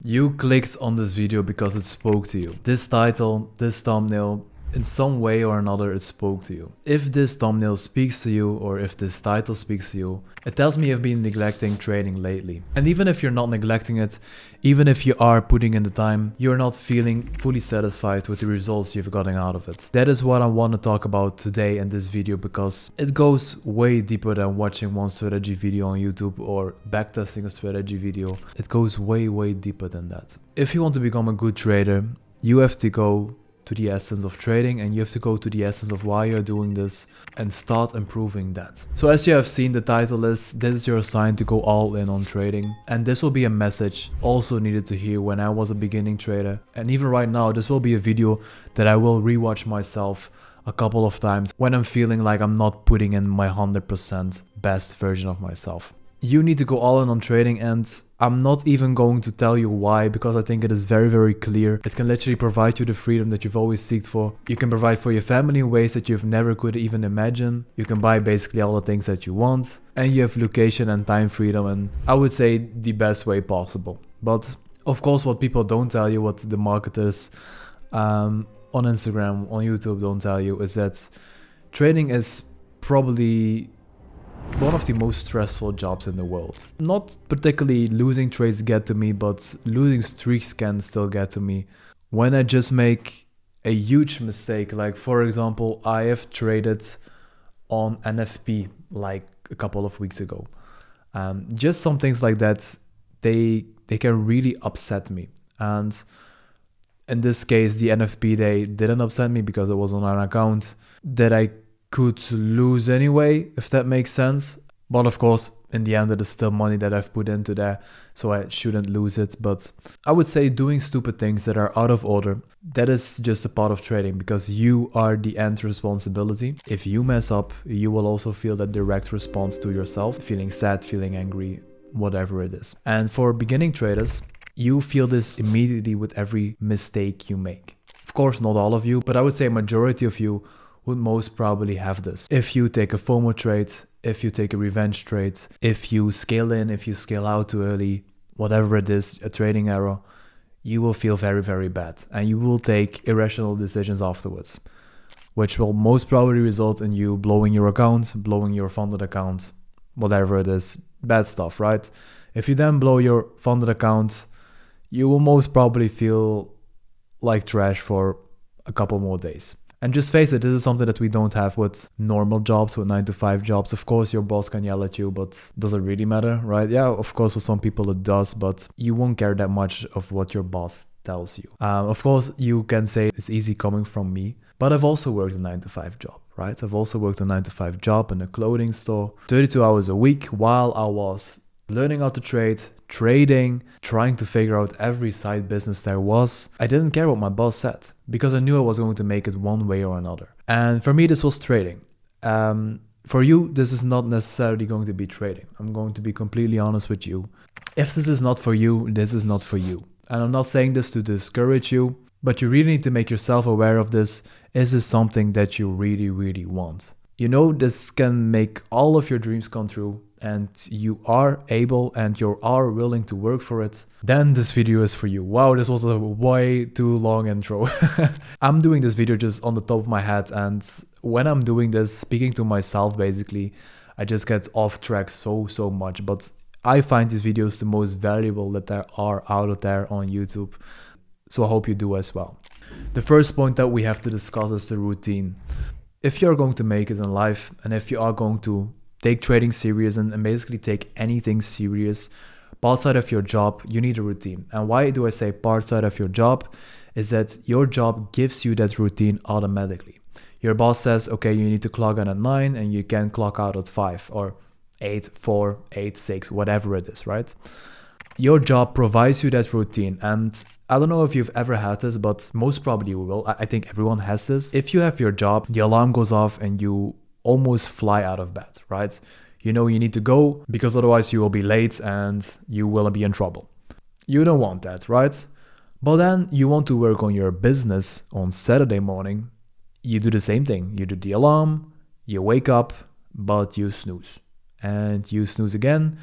You clicked on this video because it spoke to you. This title, this thumbnail, in some way or another it spoke to you. If this thumbnail speaks to you or if this title speaks to you, it tells me you've been neglecting trading lately. And even if you're not neglecting it, even if you are putting in the time, you're not feeling fully satisfied with the results you've gotten out of it. That is what I want to talk about today in this video, because it goes way deeper than watching one strategy video on YouTube or backtesting a strategy video. It goes way deeper than that. If you want to become a good trader, you have to go to the essence of trading, and you have to go to the essence of why you're doing this and start improving that. So as you have seen, the title is, this is your sign to go all in on trading. And this will be a message also needed to hear when I was a beginning trader. And even right now, this will be a video that I will rewatch myself a couple of times when I'm feeling like I'm not putting in my 100% best version of myself. You need to go all in on trading, and I'm not even going to tell you why, because I think it is very clear. It can literally provide you the freedom that you've always seeked for. You can provide for your family in ways that you've never could even imagine. You can buy basically all the things that you want, and you have location and time freedom, and I would say the best way possible. But of course, what people don't tell you, what the marketers on Instagram, on YouTube don't tell you, is that trading is probably one of the most stressful jobs in the world. Not particularly losing trades get to me, but losing streaks can still get to me. When I just make a huge mistake, like for example, I have traded on NFP like a couple of weeks ago. Just some things like that, they can really upset me. And in this case, the NFP, they didn't upset me because it was on an account that I could lose anyway, if that makes sense. But of course, in the end, it is still money that I've put into there, so I shouldn't lose it. But I would say doing stupid things that are out of order, that is just a part of trading, because you are the end responsibility. If you mess up, you will also feel that direct response to yourself, feeling sad, feeling angry, whatever it is. And for beginning traders, you feel this immediately with every mistake you make. Of course, not all of you, but I would say a majority of you would most probably have this. If you take a FOMO trade, if you take a revenge trade, if you scale in, if you scale out too early, whatever it is, a trading error, you will feel very bad, and you will take irrational decisions afterwards, which will most probably result in you blowing your account, blowing your funded account, whatever it is, bad stuff, right? If you then blow your funded account, you will most probably feel like trash for a couple more days. And just face it, this is something that we don't have with normal jobs, with 9-to-5 jobs. Of course, your boss can yell at you, but does it really matter, right? Yeah, of course, for some people it does, but you won't care that much of what your boss tells you. Of course, you can say it's easy coming from me, but I've also worked a 9-to-5 job, right? I've also worked a 9-to-5 job in a clothing store, 32 hours a week, while I was learning how to trade, trading, trying to figure out every side business there was. I didn't care what my boss said, because I knew I was going to make it one way or another. And for me, this was trading. For you, this is not necessarily going to be trading. I'm going to be completely honest with you. If this is not for you, this is not for you. And I'm not saying this to discourage you, but you really need to make yourself aware of this. Is this something that you really want? You know, this can make all of your dreams come true, and you are able and you are willing to work for it, then this video is for you. Wow, this was a way too long intro. I'm doing this video just on the top of my head, and when I'm doing this, speaking to myself basically, I just get off track so much. But I find these videos the most valuable that there are out there on YouTube, so I hope you do as well. The first point that we have to discuss is the routine. If you're going to make it in life, and if you are going to take trading serious and basically take anything serious, part side of your job, you need a routine. And why do I say part side of your job? Is that your job gives you that routine automatically. Your boss says, okay, you need to clock in at 9 and you can clock out at 5 or 8, 4, 8, 6, whatever it is, right? Your job provides you that routine, and I don't know if you've ever had this, but most probably you will. I think everyone has this. If you have your job, the alarm goes off and you almost fly out of bed, right? You know you need to go because otherwise you will be late and you will be in trouble. You don't want that, right? But then you want to work on your business on Saturday morning. You do the same thing. You do the alarm, you wake up, but you snooze. And you snooze again,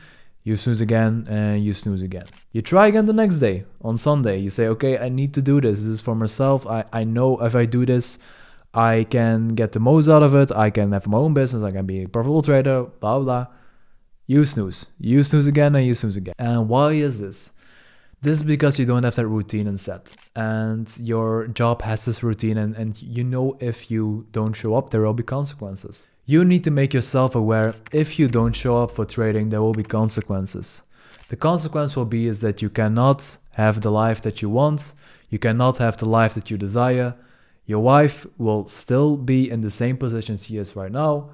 You snooze again and you snooze again. You try again the next day. On Sunday, you say, okay, I need to do this. This is for myself. I know if I do this, I can get the most out of it. I can have my own business. I can be a profitable trader, blah, blah. You snooze. You snooze again and you snooze again. And why is this? This is because you don't have that routine and set. And your job has this routine and you know if you don't show up, there will be consequences. You need to make yourself aware if you don't show up for trading, there will be consequences. The consequence will be is that you cannot have the life that you want. You cannot have the life that you desire. Your wife will still be in the same position she is right now.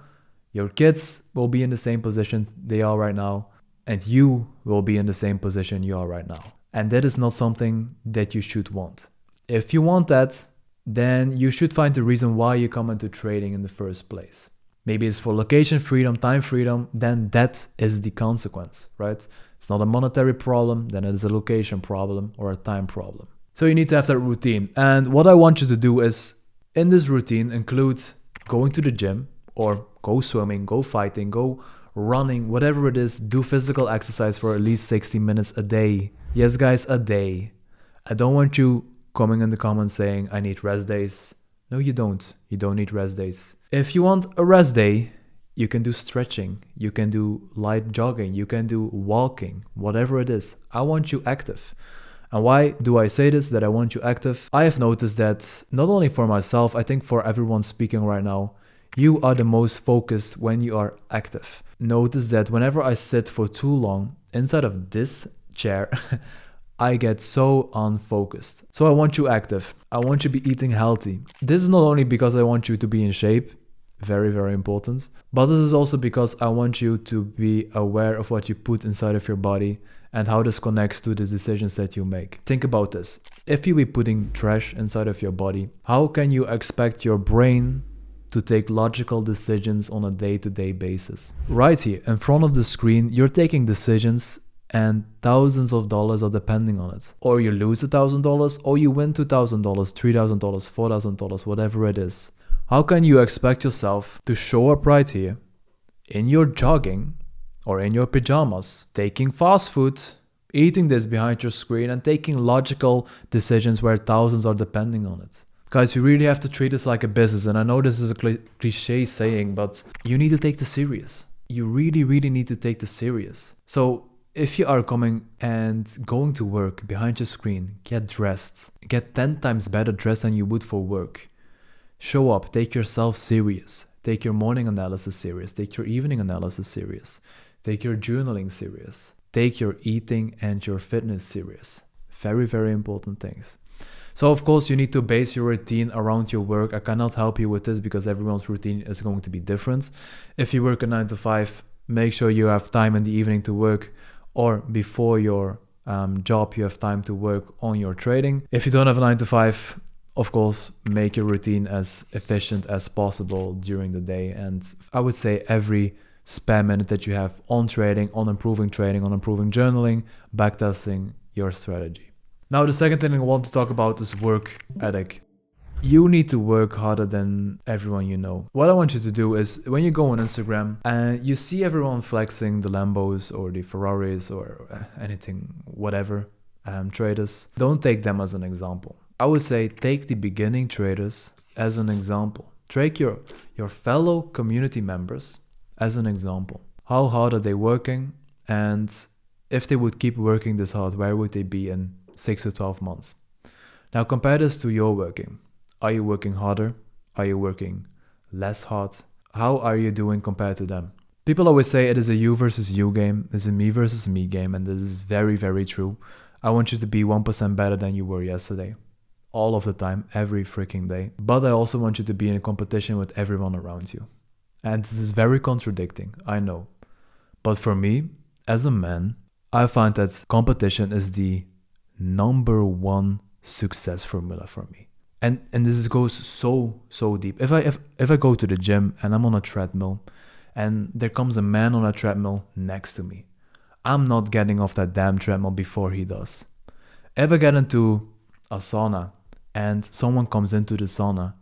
Your kids will be in the same position they are right now. And you will be in the same position you are right now. And that is not something that you should want. If you want that, then you should find the reason why you come into trading in the first place. Maybe it's for location freedom, time freedom, then that is the consequence, right? It's not a monetary problem, then it is a location problem or a time problem. So you need to have that routine. And what I want you to do is, in this routine, include going to the gym or go swimming, go fighting, go running, whatever it is, do physical exercise for at least 60 minutes a day. Yes, guys, a day. I don't want you coming in the comments saying, I need rest days. No, you don't. You don't need rest days. If you want a rest day, you can do stretching. You can do light jogging. You can do walking, whatever it is. I want you active. And why do I say this, that I want you active? I have noticed that not only for myself, I think for everyone speaking right now, you are the most focused when you are active. Notice that whenever I sit for too long inside of this chair, I get so unfocused. So I want you active. I want you to be eating healthy. This is not only because I want you to be in shape, very, very important, but this is also because I want you to be aware of what you put inside of your body and how this connects to the decisions that you make. Think about this. If you be putting trash inside of your body, how can you expect your brain to take logical decisions on a day-to-day basis? Right here in front of the screen, you're taking decisions and thousands of dollars are depending on it. Or you lose $1,000 or you win $2,000, $3,000, $4,000, whatever it is. How can you expect yourself to show up right here in your jogging or in your pajamas, taking fast food, eating this behind your screen and taking logical decisions where thousands are depending on it? Guys, you really have to treat this like a business. And I know this is a cliche saying, but you need to take this serious. You really, really need to take this serious. So if you are coming and going to work behind your screen, get dressed. Get 10 times better dressed than you would for work. Show up, take yourself serious. Take your morning analysis serious. Take your evening analysis serious. Take your journaling serious. Take your eating and your fitness serious. Very, very important things. So of course you need to base your routine around your work. I cannot help you with this because everyone's routine is going to be different. If you work a 9 to 5, make sure you have time in the evening to work, or before your job you have time to work on your trading. If you don't have a 9 to 5, of course, make your routine as efficient as possible during the day. And I would say every spare minute that you have on trading, on improving journaling, backtesting your strategy. Now, the second thing I want to talk about is work ethic. You need to work harder than everyone you know. What I want you to do is when you go on Instagram and you see everyone flexing the Lambos or the Ferraris or anything, whatever, traders, don't take them as an example. I would say take the beginning traders as an example. Take your fellow community members as an example. How hard are they working? And if they would keep working this hard, where would they be in 6 to 12 months? Now compare this to your working. Are you working harder? Are you working less hard? How are you doing compared to them? People always say it is a you versus you game. It's a me versus me game. And this is very, very true. I want you to be 1% better than you were yesterday. All of the time, every freaking day. But I also want you to be in a competition with everyone around you. And this is very contradicting, I know. But for me, as a man, I find that competition is the number one success formula for me. And this goes so deep. If I go to the gym and I'm on a treadmill and there comes a man on a treadmill next to me, I'm not getting off that damn treadmill before he does. If I get into a sauna and someone comes into the sauna,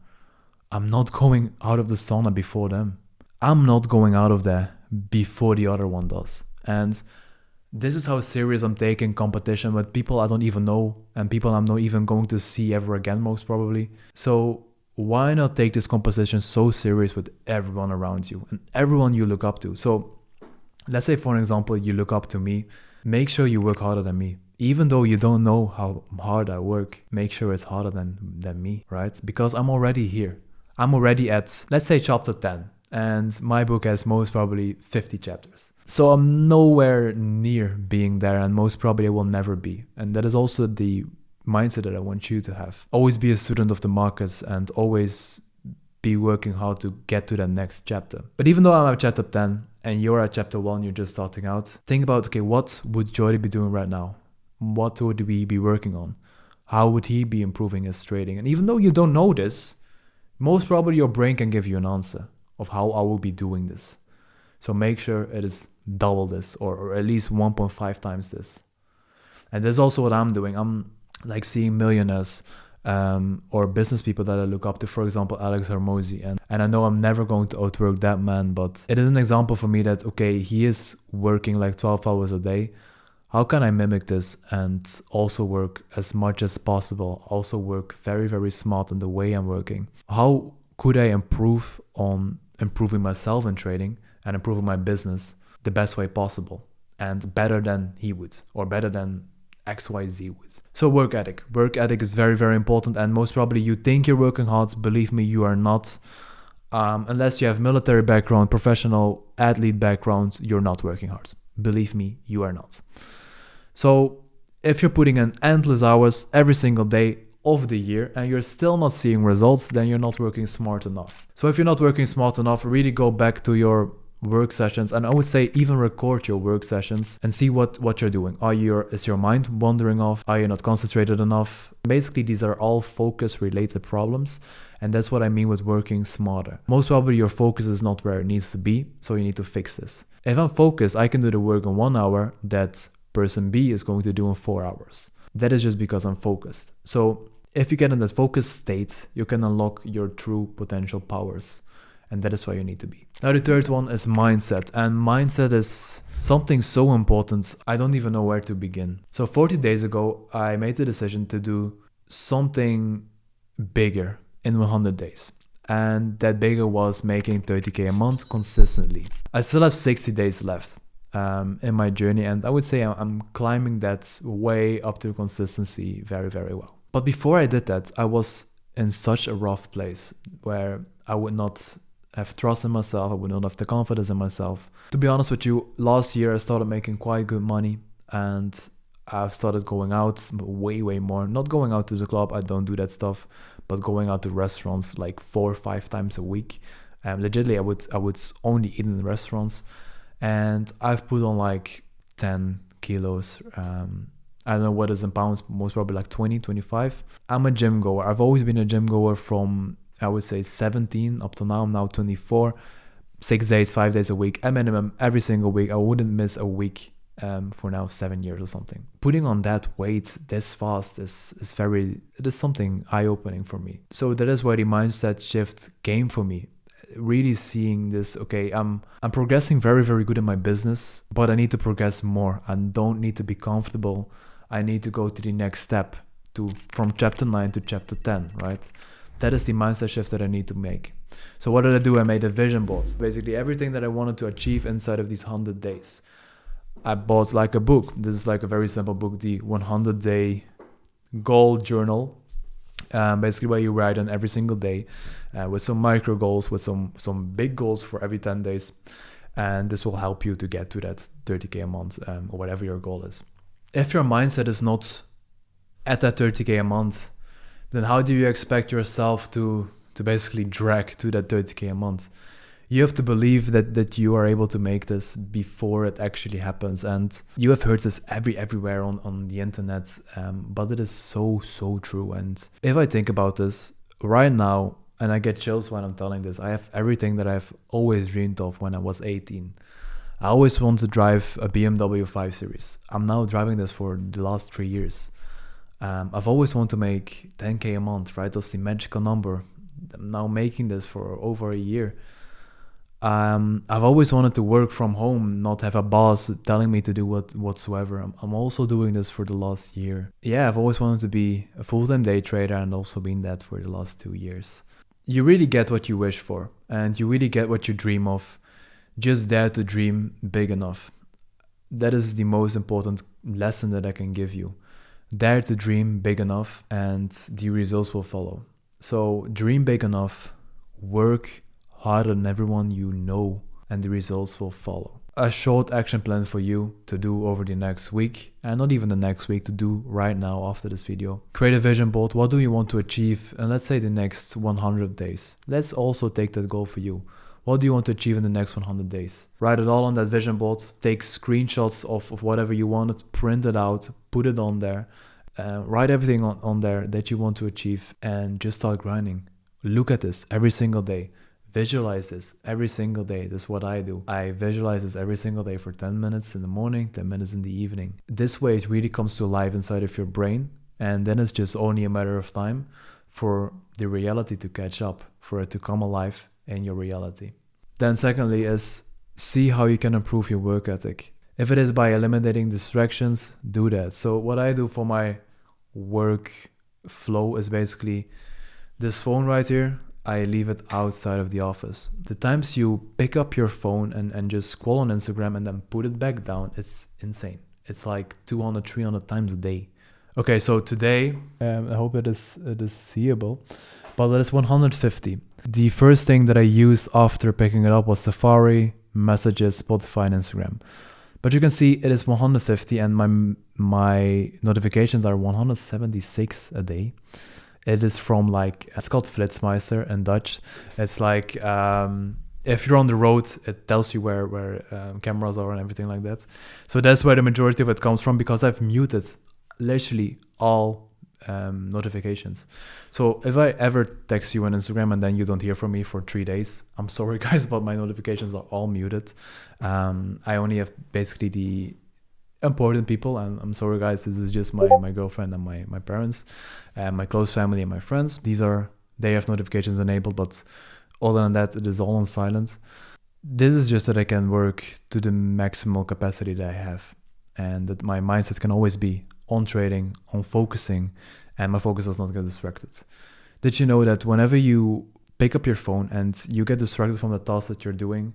I'm not going out of the sauna before them. I'm not going out of there before the other one does. And This is how serious I'm taking competition with people I don't even know and people I'm not even going to see ever again, most probably. So why not take this competition so serious with everyone around you and everyone you look up to? So let's say, for example, you look up to me. Make sure you work harder than me. Even though you don't know how hard I work, make sure it's harder than me, right? Because I'm already here. I'm already at, let's say, chapter 10. And my book has most probably 50 chapters. So I'm nowhere near being there, and most probably I will never be. And that is also the mindset that I want you to have. Always be a student of the markets and always be working hard to get to that next chapter. But even though I'm at chapter 10 and you're at chapter 1, you're just starting out, think about, okay, what would Jordy be doing right now? What would we be working on? How would he be improving his trading? And even though you don't know this, most probably your brain can give you an answer of how I will be doing this. So make sure it is double this or at least 1.5 times this. And that's also what I'm doing. I'm like seeing millionaires or business people that I look up to, for example, Alex Hormozy. And I know I'm never going to outwork that man, but it is an example for me that, okay, he is working like 12 hours a day. How can I mimic this and also work as much as possible? Also work very, very smart in the way I'm working. How could I improve on improving myself in trading and improving my business the best way possible and better than he would or better than XYZ would? So work ethic. Work ethic is very, very important, and most probably you think you're working hard. Believe me, you are not. Unless you have military background, professional athlete background, you're not working hard. Believe me, you are not. So if you're putting in endless hours every single day of the year and you're still not seeing results, then you're not working smart enough. So if you're not working smart enough, really go back to your work sessions, and I would say even record your work sessions and see what you're doing. Is your mind wandering off? Are you not concentrated enough? Basically, these are all focus related problems, and that's what I mean with working smarter. Most probably your focus is not where it needs to be, so you need to fix this. If I'm focused, I can do the work in 1 hour that person B is going to do in 4 hours. That is just because I'm focused. So if you get in that focused state, you can unlock your true potential powers. And that is where you need to be. Now the third one is mindset. And mindset is something so important, I don't even know where to begin. So 40 days ago, I made the decision to do something bigger in 100 days. And that bigger was making 30K a month consistently. I still have 60 days left in my journey. And I would say I'm climbing that way up to consistency very, very well. But before I did that, I was in such a rough place where I would not have trust in myself. I would not have the confidence in myself. To be honest with you, last year I started making quite good money and I've started going out way, way more. Not going out to the club, I don't do that stuff, but going out to restaurants like 4 or 5 times a week. Legitimately, I would only eat in restaurants, and I've put on like 10 kilos. I don't know what is in pounds, most probably like 20, 25. I'm a gym goer. I've always been a gym goer from, I would say, 17 up to now. I'm now 24, 6 days, 5 days a week, a minimum every single week. I wouldn't miss a week for now 7 years or something. Putting on that weight this fast is something eye-opening for me. So that is where the mindset shift came for me. Really seeing this, okay, I'm progressing very, very good in my business, but I need to progress more. I don't need to be comfortable. I need to go to the next step, from chapter 9 to chapter 10, right? That is the mindset shift that I need to make. So what did I do? I made a vision board. Basically everything that I wanted to achieve inside of these 100 days. I bought like a book. This is like a very simple book, the 100-day goal journal. Basically where you write on every single day with some micro goals, with some big goals for every 10 days. And this will help you to get to that 30K a month or whatever your goal is. If your mindset is not at that 30K a month, then how do you expect yourself to basically drag to that 30K a month? You have to believe that you are able to make this before it actually happens. And you have heard this everywhere on the internet, but it is so true. And if I think about this right now, and I get chills when I'm telling this, I have everything that I've always dreamed of when I was 18. I always wanted to drive a BMW 5 Series. I'm now driving this for the last 3 years. I've always wanted to make 10K a month, right? That's the magical number. I'm now making this for over a year. I've always wanted to work from home, not have a boss telling me to do whatsoever. I'm also doing this for the last year. Yeah, I've always wanted to be a full-time day trader and also been that for the last 2 years. You really get what you wish for and you really get what you dream of. Just dare to dream big enough. That is the most important lesson that I can give you. Dare to dream big enough and the results will follow. So dream big enough, work harder than everyone you know, and the results will follow. A short action plan for you to do over the next week, and not even the next week, to do right now after this video. Create a vision board. What do you want to achieve in, let's say, the next 100 days? Let's also take that goal for you. What do you want to achieve in the next 100 days? Write it all on that vision board. Take screenshots of whatever you wanted, print it out, put it on there. Write everything on there that you want to achieve and just start grinding. Look at this every single day. Visualize this every single day. This is what I do. I visualize this every single day for 10 minutes in the morning, 10 minutes in the evening. This way it really comes to life inside of your brain, and then it's just only a matter of time for the reality to catch up, for it to come alive in your reality. Then secondly is see how you can improve your work ethic. If it is by eliminating distractions, do that. So what I do for my work flow is basically this phone right here. I leave it outside of the office. The times you pick up your phone and just scroll on Instagram and then put it back down, it's insane. It's like 200, 300 times a day. Okay, so today, I hope it is seeable, but it is 150. The first thing that I used after picking it up was Safari, Messages, Spotify, and Instagram. But you can see it is 150 and my notifications are 176 a day. It is from it's called Flitsmeister in Dutch. It's like if you're on the road, it tells you where cameras are and everything like that. So that's where the majority of it comes from, because I've muted literally all notifications. So if I ever text you on Instagram and then you don't hear from me for 3 days, I'm sorry guys, but my notifications are all muted. I only have basically the important people, and I'm sorry guys, this is just my girlfriend and my parents and my close family and my friends. They have notifications enabled, but other than that, it is all on silent. This is just that I can work to the maximal capacity that I have, and that my mindset can always be on trading, on focusing, and my focus does not get distracted. Did you know that whenever you pick up your phone and you get distracted from the task that you're doing,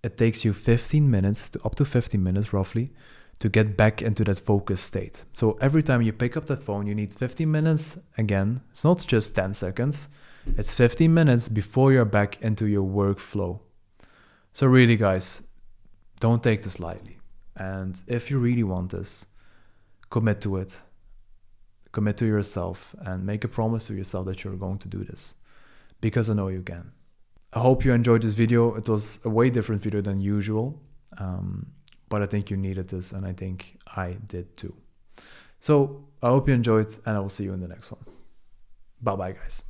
it takes you 15 minutes to up to 15 minutes roughly to get back into that focus state. So every time you pick up that phone, you need 15 minutes again. It's not just 10 seconds. It's 15 minutes before you're back into your workflow. So really guys, don't take this lightly. And if you really want this, commit to it. Commit to yourself and make a promise to yourself that you're going to do this, because I know you can. I hope you enjoyed this video. It was a way different video than usual. But I think you needed this, and I think I did too. So I hope you enjoyed, and I will see you in the next one. Bye bye guys.